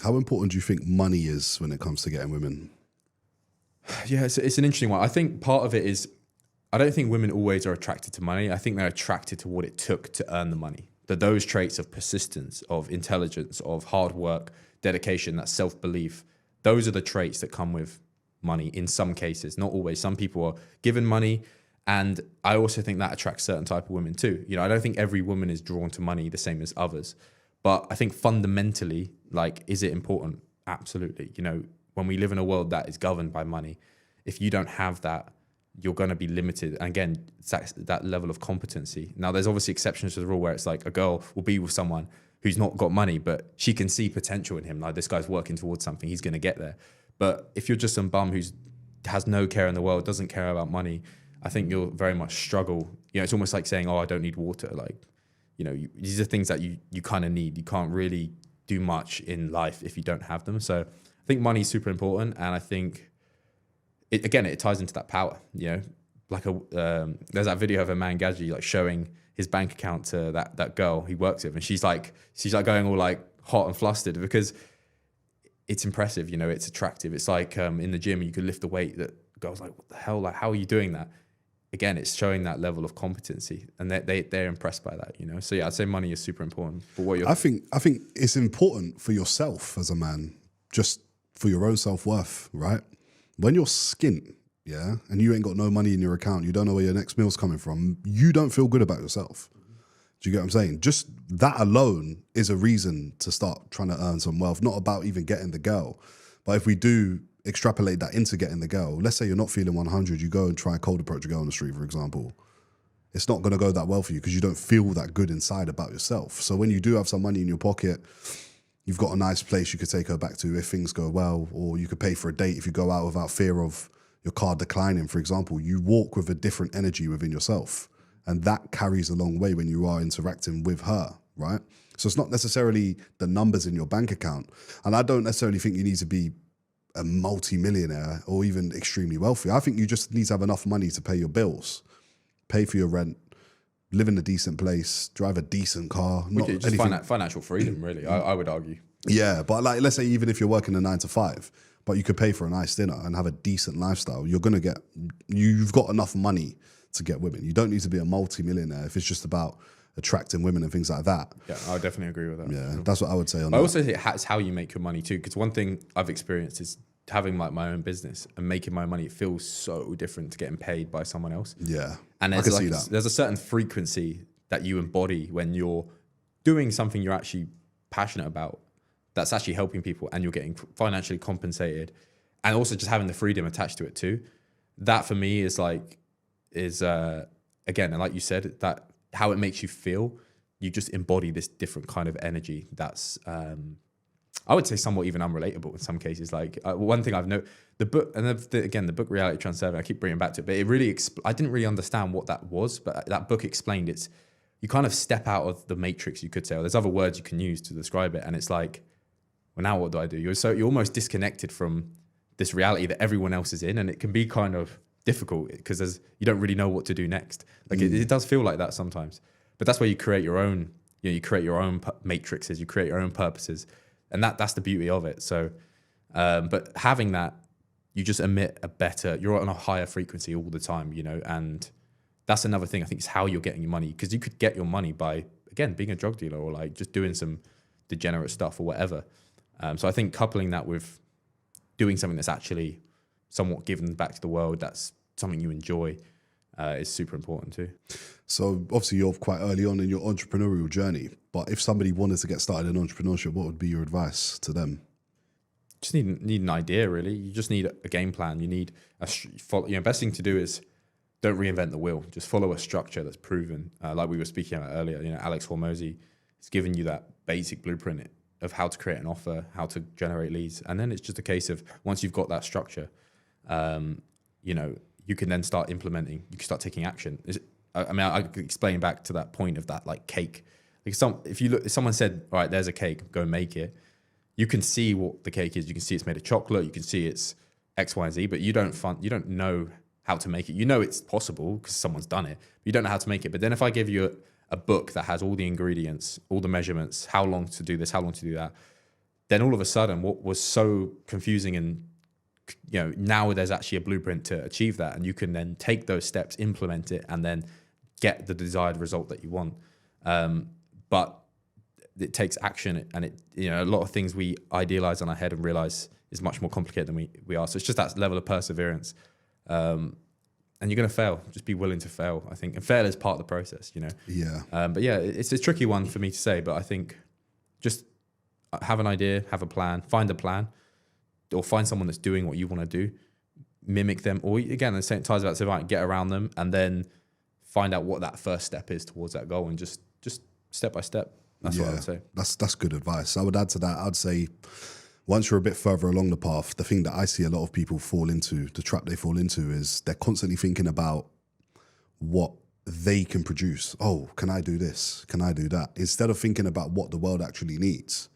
How important do you think money is when it comes to getting women? Yeah, it's an interesting one. I think part of it is, I don't think women always are attracted to money. I think they're attracted to what it took to earn the money. Those traits of persistence, of intelligence, of hard work, dedication, that self-belief, those are the traits that come with money in some cases, not always. Some people are given money, and I also think that attracts certain type of women too. I don't think every woman is drawn to money the same as others, but I think fundamentally, like, is it important? Absolutely. When we live in a world that is governed by money, if you don't have that, you're going to be limited. And again, it's that level of competency. Now, there's obviously exceptions to the rule where it's like a girl will be with someone who's not got money, but she can see potential in him. Like, this guy's working towards something, he's going to get there. But if you're just some bum who has no care in the world, doesn't care about money, I think you'll very much struggle. It's almost like saying, oh, I don't need water. Like, these are things that you kind of need. You can't really do much in life if you don't have them. So I think money is super important. And I think, it ties into that power, like there's that video of a man Gadji like showing his bank account to that girl he works with, and she's like going all like hot and flustered because it's impressive, it's attractive. It's like in the gym, you could lift the weight. That girl's like, what the hell? Like, how are you doing that? Again, it's showing that level of competency, and they're impressed by that, So yeah, I'd say money is super important. But I think it's important for yourself as a man, just for your own self-worth, right? When you're skint, yeah, and you ain't got no money in your account, you don't know where your next meal's coming from, you don't feel good about yourself. Do you get what I'm saying? Just that alone is a reason to start trying to earn some wealth, not about even getting the girl. But if we do extrapolate that into getting the girl, let's say you're not feeling 100, you go and try a cold approach a girl on the street, for example. It's not going to go that well for you because you don't feel that good inside about yourself. So when you do have some money in your pocket, you've got a nice place you could take her back to if things go well, or you could pay for a date if you go out without fear of your card declining, for example. You walk with a different energy within yourself, and that carries a long way when you are interacting with her, right? So it's not necessarily the numbers in your bank account. And I don't necessarily think you need to be a multi-millionaire or even extremely wealthy. I think you just need to have enough money to pay your bills, pay for your rent, live in a decent place, drive a decent car. Just financial freedom, really, I would argue. Yeah, but like, let's say even if you're working a 9 to 5, but you could pay for a nice dinner and have a decent lifestyle, you've got enough money to get women. You don't need to be a multi-millionaire if it's just about attracting women and things like that. Yeah, I definitely agree with that. Yeah, that's what I would say on that. I also think it's how you make your money too, because one thing I've experienced is having like my own business and making my money. It feels so different to getting paid by someone else. Yeah, and I can see that. There's a certain frequency that you embody when you're doing something you're actually passionate about, that's actually helping people, and you're getting financially compensated, and also just having the freedom attached to it too. That for me is again, and like you said, that how it makes you feel. You just embody this different kind of energy that's I would say somewhat even unrelatable in some cases. Like one thing I've noticed, the book, and the book Reality Transfer, I keep bringing it back to it, but it really, I didn't really understand what that was, but that book explained you kind of step out of the matrix, you could say, or there's other words you can use to describe it. And it's like, well, now what do I do? You're almost disconnected from this reality that everyone else is in. And it can be kind of difficult because you don't really know what to do next. Like it does feel like that sometimes, but that's where you create your own, you create your own matrices, you create your own purposes. And that's the beauty of it. So, but having that, you just emit you're on a higher frequency all the time, and that's another thing. I think is how you're getting your money, because you could get your money by, again, being a drug dealer or like just doing some degenerate stuff or whatever. So I think coupling that with doing something that's actually somewhat given back to the world, that's something you enjoy, is super important too. So obviously you're quite early on in your entrepreneurial journey, but if somebody wanted to get started in entrepreneurship, what would be your advice to them? Just need an idea, really. You just need a game plan. You need best thing to do is don't reinvent the wheel. Just follow a structure that's proven. Like we were speaking about earlier, Alex Hormozy has given you that basic blueprint of how to create an offer, how to generate leads. And then it's just a case of once you've got that structure, you can then start implementing, you can start taking action. I could explain back to that point of that like cake. Like if someone said, all right, there's a cake, go make it. You can see what the cake is. You can see it's made of chocolate. You can see it's X, Y, and Z, but you don't know how to make it. You know it's possible because someone's done it, but you don't know how to make it. But then if I give you a book that has all the ingredients, all the measurements, how long to do this, how long to do that, then all of a sudden what was so confusing and, now there's actually a blueprint to achieve that, and you can then take those steps, implement it, and then get the desired result that you want. But it takes action, and a lot of things we idealize in our head and realize is much more complicated than we are. So it's just that level of perseverance. And you're going to fail. Just be willing to fail, I think. And fail is part of the process, Yeah. But yeah, it's a tricky one for me to say, but I think just have an idea, have a plan, find a plan, or find someone that's doing what you want to do, mimic them, or again, the same ties about surviving, get around them, and then find out what that first step is towards that goal, and just step by step. That's what I would say. That's good advice. I would add to that, I'd say once you're a bit further along the path, the thing that I see a lot of people fall into, the trap they fall into, is they're constantly thinking about what they can produce. Oh, can I do this? Can I do that? Instead of thinking about what the world actually needs.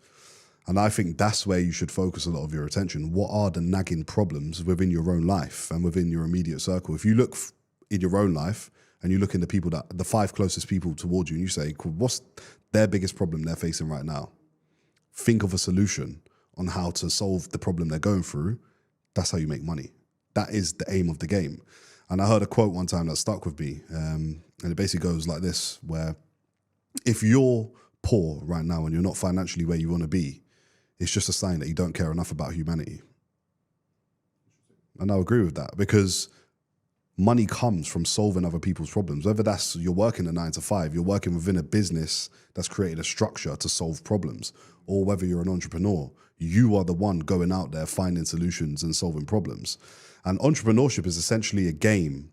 And I think that's where you should focus a lot of your attention. What are the nagging problems within your own life and within your immediate circle? If you look in your own life and you look in the 5 closest people towards you, and you say, cool, what's their biggest problem they're facing right now? Think of a solution on how to solve the problem they're going through. That's how you make money. That is the aim of the game. And I heard a quote one time that stuck with me. And it basically goes like this, where if you're poor right now and you're not financially where you want to be, it's just a sign that you don't care enough about humanity. And I agree with that, because money comes from solving other people's problems. Whether that's you're working a 9 to 5, you're working within a business that's created a structure to solve problems, or whether you're an entrepreneur, you are the one going out there finding solutions and solving problems. And entrepreneurship is essentially a game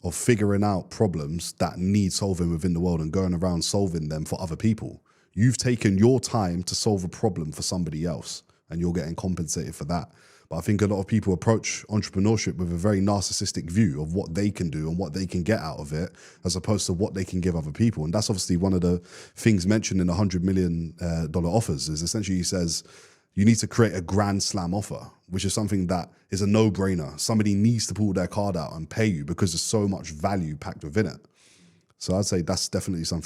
of figuring out problems that need solving within the world and going around solving them for other people. You've taken your time to solve a problem for somebody else, and you're getting compensated for that. But I think a lot of people approach entrepreneurship with a very narcissistic view of what they can do and what they can get out of it, as opposed to what they can give other people. And that's obviously one of the things mentioned in the $100 million offers, is essentially he says, you need to create a grand slam offer, which is something that is a no-brainer. Somebody needs to pull their card out and pay you because there's so much value packed within it. So I'd say that's definitely something